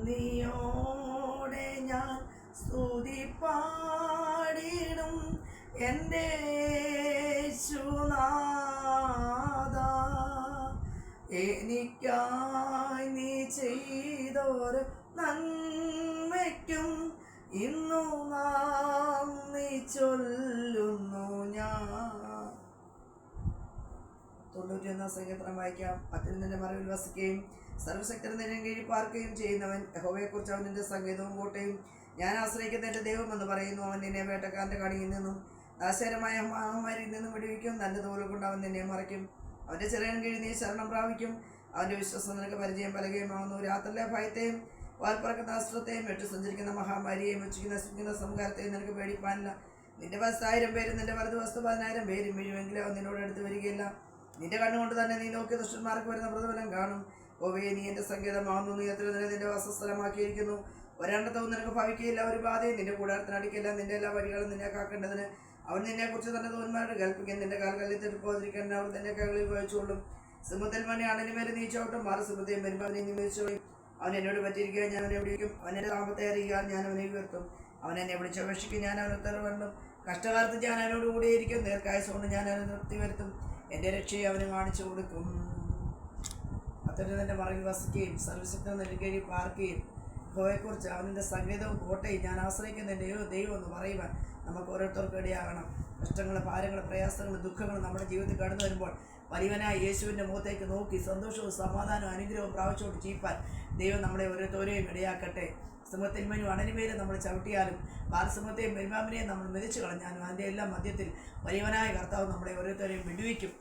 നന്ദിയോടെ ഞാൻ സ്തുതി പാടിടും എൻ്റെ യേശുനാഥാ. എനിക്കായി നീ ചെയ്തൊരു നന്മയ്ക്കും ഇന്നു നന്ദി ചൊല്ലുന്നു ഞാൻ. 91 സങ്കീർത്തനം വായിക്കാം. അത്യുന്നതന്റെ മറവിൽ വസിക്കുകയും സർവശക്തന്റെ കീഴിൽ പാർക്കുകയും ചെയ്യുന്നവൻ യഹോവയെക്കുറിച്ച് അവന്റെ സംഗീതവും കോട്ടയും ഞാൻ ആശ്രയിക്കുന്ന എൻ്റെ ദൈവം എന്ന് പറയുന്നു. അവൻ നിന്നെ വേട്ടക്കാരൻ്റെ കണിയിൽ നിന്നും നാശകരമായ മഹാമാരിയിൽ നിന്നും വിടുവിക്കും. തൻ്റെ തോൽ കൊണ്ട് അവൻ നിന്നെ മറയ്ക്കും. അവൻ്റെ ചിറകിൻ കീഴിൽ നീ ശരണം പ്രാപിക്കും. അവൻ്റെ വിശ്വസം നിനക്ക് പരിചയം പലകയുമാവുന്നു. രാത്രിയിലെ ഭയത്തെയും വാൽപ്പറക്കുന്ന അസ്ത്രത്തെയും വെട്ടി സഞ്ചരിക്കുന്ന മഹാമാരിയെയും നശിക്കുന്ന സംഹാരത്തെയും നിനക്ക് പേടിപ്പാനില്ല. നിന്റെ 10,000 പേരും നിന്റെ വലതുവസ്തു 10,000 പേരും വീഴുമെങ്കിലും അവൻ നിന്നോട് അടുത്ത് വരികയില്ല. നിന്റെ കണ്ണുകൊണ്ട് തന്നെ നീ നോക്കിയ ദുഷ്ടന്മാർക്ക് വരുന്ന പ്രതിഫലം കാണും. ഓവേ, നീ എൻ്റെ സങ്കേതമാകുന്നു. നീ എത്ര നില നിന്റെ വാസസ്ഥലമാക്കിയിരിക്കുന്നു. ഒരെണ്ണത്തവും നിനക്ക് ഭവിക്കുകയില്ല, ഒരു ബാധയും നിന്റെ കൂടാരത്തിനടിക്കില്ല. നിന്റെ എല്ലാ വഴികളും നിന്നെ കാക്കേണ്ടതിന് അവൻ നിന്നെക്കുറിച്ച് തന്നെ തോന്മാരോട് കൽപ്പിക്കും. നിന്റെ കാൽകളിൽ തെറ്റിപ്പോതിരിക്കാൻ അവൻ നിന്റെ കൈകളിൽ വഹിച്ചുകൊള്ളും. സിംഹത്തിൽ മണി അണന് മേലെ നീ ചവിട്ടും. മാറി സിംഹത്തെയും വരുമ്പോൾ അവനെ നീ വിളിച്ചോളും. അവൻ എന്നോട് പറ്റിയിരിക്കുക, ഞാൻ അവനെ വിളിക്കും. അവൻ എൻ്റെ നാമത്തെ അറിയുക, ഞാൻ അവനെ ഉയർത്തും. അവൻ എന്നെ വിളിച്ചപേക്ഷിക്കും, ഞാൻ അവനെ ഉത്തരവണ്ടും. കഷ്ടകാലത്ത് ഞാൻ അവനോട് കൂടിയിരിക്കും. ദീർഘായുസ്സുകൊണ്ട് ഞാൻ അവനെ നിർത്തി വരുത്തും. എൻ്റെ രക്ഷയെ അവന് കാണിച്ചു കൊടുക്കും. അത്യുന്നതന്റെ മറവിൽ വസിക്കുകയും സർവശക്തന്റെ കീഴിൽ പാർക്കുകയും യഹോവയെക്കുറിച്ച് അവൻ്റെ സംഗീതവും കോട്ടയും ഞാൻ ആശ്രയിക്കുന്ന എൻ്റെ ദൈവം എന്ന് പറയുവാൻ നമുക്ക് ഓരോരുത്തർക്കും ഇടയാകണം. കഷ്ടങ്ങളും ഭാരങ്ങളും പ്രയാസങ്ങളും ദുഃഖങ്ങളും നമ്മുടെ ജീവിതത്തിൽ കടന്നു വരുമ്പോൾ വലിയവനായ യേശുവിൻ്റെ മുഖത്തേക്ക് നോക്കി സന്തോഷവും സമാധാനവും അനുഗ്രഹവും പ്രാപിച്ചുകൊണ്ട് ജീവിപ്പാൻ ദൈവം നമ്മളെ ഓരോരുത്തരെയും ഇടയാക്കട്ടെ. സിംഹത്തിന്മേലും അണനുമേലും നമ്മൾ ചവിട്ടിയാലും ബാലസിംഹത്തെയും പെരുമാമിനെയും നമ്മൾ മെതിച്ചു കളഞ്ഞാലും അതിൻ്റെ എല്ലാം മധ്യത്തിൽ വലിയവനായ കർത്താവ് നമ്മളെ ഓരോരുത്തരെയും വിടുവിക്കും.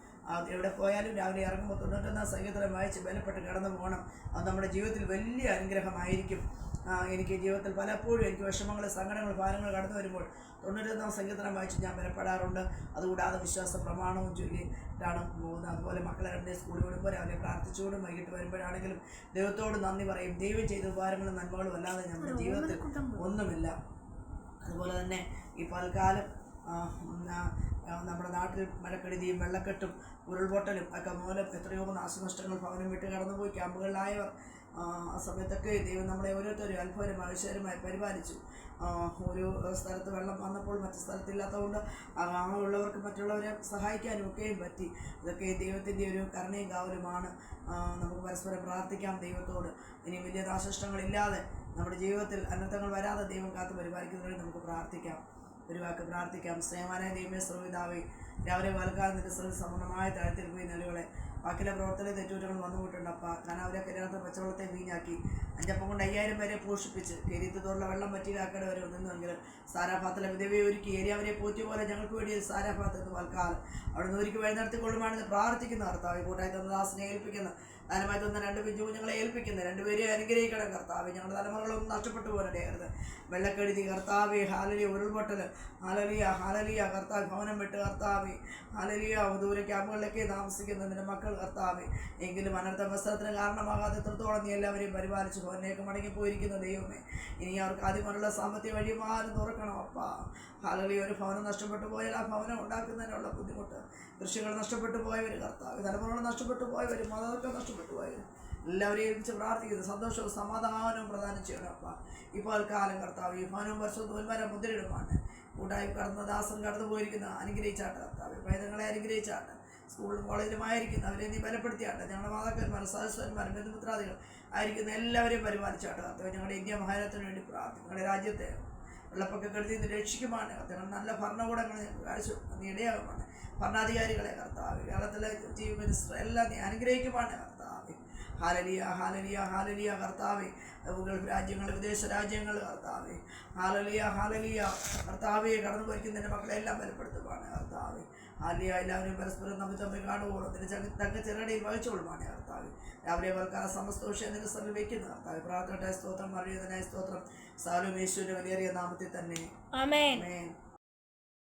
എവിടെ പോയാലും രാവിലെ ഇറങ്ങുമ്പോൾ 91 സങ്കീർത്തനം വായിച്ച് ബലപ്പെട്ട് കടന്നു പോകണം. അത് നമ്മുടെ ജീവിതത്തിൽ വലിയ അനുഗ്രഹമായിരിക്കും. എനിക്ക് ജീവിതത്തിൽ പലപ്പോഴും എനിക്ക് വിഷമങ്ങൾ, സങ്കടങ്ങൾ, ഭാരങ്ങൾ കടന്നു വരുമ്പോൾ 91 സങ്കീർത്തനം വായിച്ച് ഞാൻ ബലപ്പെടാറുണ്ട്. അതുകൂടാതെ വിശ്വാസ പ്രമാണവും ചൊല്ലിയിട്ടാണ് പോകുന്നത്. അതുപോലെ മക്കളെ രണ്ട് സ്കൂളിൽ വിടുമ്പോൾ അവരെ പ്രാർത്ഥിച്ചുകൊണ്ടും വൈകിട്ട് വരുമ്പോഴാണെങ്കിലും ദൈവത്തോട് നന്ദി പറയും. ദൈവം ചെയ്ത ഉപകാരങ്ങളും നന്മകളും അല്ലാതെ നമ്മുടെ ജീവിതത്തിൽ ഒന്നുമില്ല. അതുപോലെ തന്നെ ഈ പൽക്കാലം നമ്മുടെ നാട്ടിൽ മഴക്കെടുതിയും വെള്ളക്കെട്ടും ഉരുൾപൊട്ടലും ഒക്കെ മൂലം എത്രയോ നാശനഷ്ടങ്ങൾ ഭവനം വിട്ട് കടന്നുപോയി ക്യാമ്പുകളിലായവർ ആ സമയത്തൊക്കെ ദൈവം നമ്മളെ ഓരോരുത്തരും അത്ഭുതമായി ഐശ്വര്യമായി പരിപാലിച്ചു. ഒരു സ്ഥലത്ത് വെള്ളം വന്നപ്പോൾ മറ്റു സ്ഥലത്തില്ലാത്തതുകൊണ്ട് ഉള്ളവർക്ക് മറ്റുള്ളവരെ സഹായിക്കാനും ഒക്കെയും പറ്റി. ഇതൊക്കെ ദൈവത്തിൻ്റെ ഒരു കരുണയും കാവലുമാണ്. നമുക്ക് പരസ്പരം പ്രാർത്ഥിക്കാം ദൈവത്തോട്. ഇനി വലിയ നാശനഷ്ടങ്ങളില്ലാതെ നമ്മുടെ ജീവിതത്തിൽ അനർത്ഥങ്ങൾ വരാതെ ദൈവം കാത്ത് പരിപാലിക്കുന്നതിന് നമുക്ക് പ്രാർത്ഥിക്കാം. ഒരു വാക്ക് പ്രാർത്ഥിക്കാം. സ്നേഹവാനായ ദൈവമേ, സർവ്വപിതാവേ, രാവിലെ വൽക്കാലം നിന്റെ സമ്പൂർണ്ണമായ താഴ്ത്തിൽ പോയി നിലകളെ ബാക്കിയുള്ള പ്രവർത്തന തെറ്റുകുറ്റങ്ങൾ വന്നുപോയിട്ടുണ്ട്. അപ്പ കനാവിലെ കല്യാണത്തിൽ പച്ചവെള്ളത്തെ വീഞ്ഞാക്കി 5 അപ്പം കൊണ്ട് 5000 പേരെ പോഷിപ്പിച്ച് കെരീത്തോടുള്ള വെള്ളം പറ്റി കാക്കട വരെ ഒന്നെങ്കിൽ സാരാഭാത്തിലെ വിധവയെ ഒരുക്കി ഏരിയാവരെ പോറ്റിയ പോലെ ഞങ്ങൾക്ക് വേണ്ടി സാരാഭാത്ത് എന്ന് വൽക്കാലം അവിടെ നിന്ന് ഒരുക്കി വഴി നടത്തിക്കൊള്ളുമാണെന്ന് പ്രാർത്ഥിക്കുന്ന കർത്താവ്. കൂട്ടായി തന്ന ദാസിനെ ഏൽപ്പിക്കുന്ന, ദാനമായി തന്ന 2 പിഞ്ചുകുഞ്ഞുങ്ങളെ ഏൽപ്പിക്കുന്ന, 2 പേരെയും അനുഗ്രഹിക്കണം കർത്താവ്. ഞങ്ങളുടെ തലമുറകളൊന്നും നഷ്ടപ്പെട്ടു പോരടയരുത്. വെള്ളക്കെടുതി കർത്താവേ, ഹാലലിയ ഉരുൾപൊട്ടൽ, ഹാലലിയ ഹാലലിയ കർത്താവ്, ഭവനം വിട്ട് കർത്താവേ, ഹാലലിയ ദൂര ക്യാമ്പുകളിലൊക്കെ താമസിക്കുന്നതിൻ്റെ മക്കൾ കർത്താവേ, എങ്കിലും അനർത്ഥ വസ്ത്രത്തിന് കാരണമാകാതെ എത്രത്തോളം നീ എല്ലാവരെയും പരിപാലിച്ചു ഭവനേക്ക് മടങ്ങിപ്പോയിരിക്കുന്ന ദൈവമേ, ഇനി അവർക്ക് ആദ്യമുള്ള സാമ്പത്തിക വഴിമാരും തുറക്കണം അപ്പാ. ഹാലലിയ ഒരു ഭവനം നഷ്ടപ്പെട്ടു പോയാൽ ആ ഭവനം ഉണ്ടാക്കുന്നതിനുള്ള ബുദ്ധിമുട്ട്, കൃഷികൾ നഷ്ടപ്പെട്ടു പോയവർ കർത്താവ്, തലമുറകൾ നഷ്ടപ്പെട്ടു പോയവർ, മതമൊക്കെ നഷ്ടപ്പെട്ടു പോയവർ എല്ലാവരെയും ഏൽപ്പിച്ച് പ്രാർത്ഥിക്കുന്നു. സന്തോഷവും സമാധാനവും പ്രദാനം ചെയ്യണം അപ്പ. ഇപ്പോൾ കാലം കർത്താവ് ഈ ഭവനവും വർഷവും തോൽവരം മുദ്രയിടുമാണ്. കൂട്ടായി കടന്ന ദാസൻ കടന്നു പോയിരിക്കുന്ന അനുഗ്രഹിച്ചാട്ട് കർത്താവ്, പൈതങ്ങളെ അനുഗ്രഹിച്ചാട്ട്, സ്കൂളിലും കോളേജിലുമായിരിക്കുന്ന അവരെ നീ ബലപ്പെടുത്തിയാട്ടെ. ഞങ്ങളുടെ മാതാക്കന്മാർ, സഹസ്വന്മാരും ബന്ധുമിത്രാദികൾ ആയിരിക്കുന്ന എല്ലാവരെയും പരിപാലിച്ചാട്ടെ കർത്താവ്. ഞങ്ങളുടെ ഇന്ത്യ മഹാരാജ്യത്തിന് വേണ്ടി പ്രാർത്ഥിക്കും. ഞങ്ങളുടെ രാജ്യത്തെ വെള്ളപ്പൊക്കക്കെടുതി നിന്ന് രക്ഷിക്കുമാണ് കർത്താവ്. നല്ല ഭരണകൂടങ്ങൾ ഞങ്ങൾക്ക് കാഴ്ച നീ ഇടയാകുമാണ്. ഭരണാധികാരികളെ കർത്താവ്, കേരളത്തിലെ ചീഫ് മിനിസ്റ്റർ എല്ലാം നീ അനുഗ്രഹിക്കുമാണ് കർത്താവ്. ഹാലലിയ ഹാലലിയ ഹാലലിയ കർത്താവെ, ഗൾഫ് രാജ്യങ്ങൾ, വിദേശ രാജ്യങ്ങൾ കർത്താവെ, ഹാലലിയ ഹാലലിയ കർത്താവെ, കടന്നു പോയിരിക്കുന്നതിൻ്റെ മക്കളെല്ലാം ബലപ്പെടുത്തുവാണ് കർത്താവെ. ഹാലിയ എല്ലാവരും പരസ്പരം തമ്മിൽ കാണുകയുള്ളൂ. അതിൻ്റെ തക്ക ചെറുകടയിൽ വഹിച്ചോളുമാണ് കർത്താവ്. രാവിലെ വൽക്കാല സമസ്തോഷം നിന്റെ സ്ഥലം വയ്ക്കുന്ന കർത്താവ്. പ്രാർത്ഥനയുടെ സ്തോത്രം, അറിയുന്നതിനായ സ്തോത്രം, സാലും യേശുവിൻ്റെ വലിയേറിയ നാമത്തിൽ തന്നെ ആമേൻ.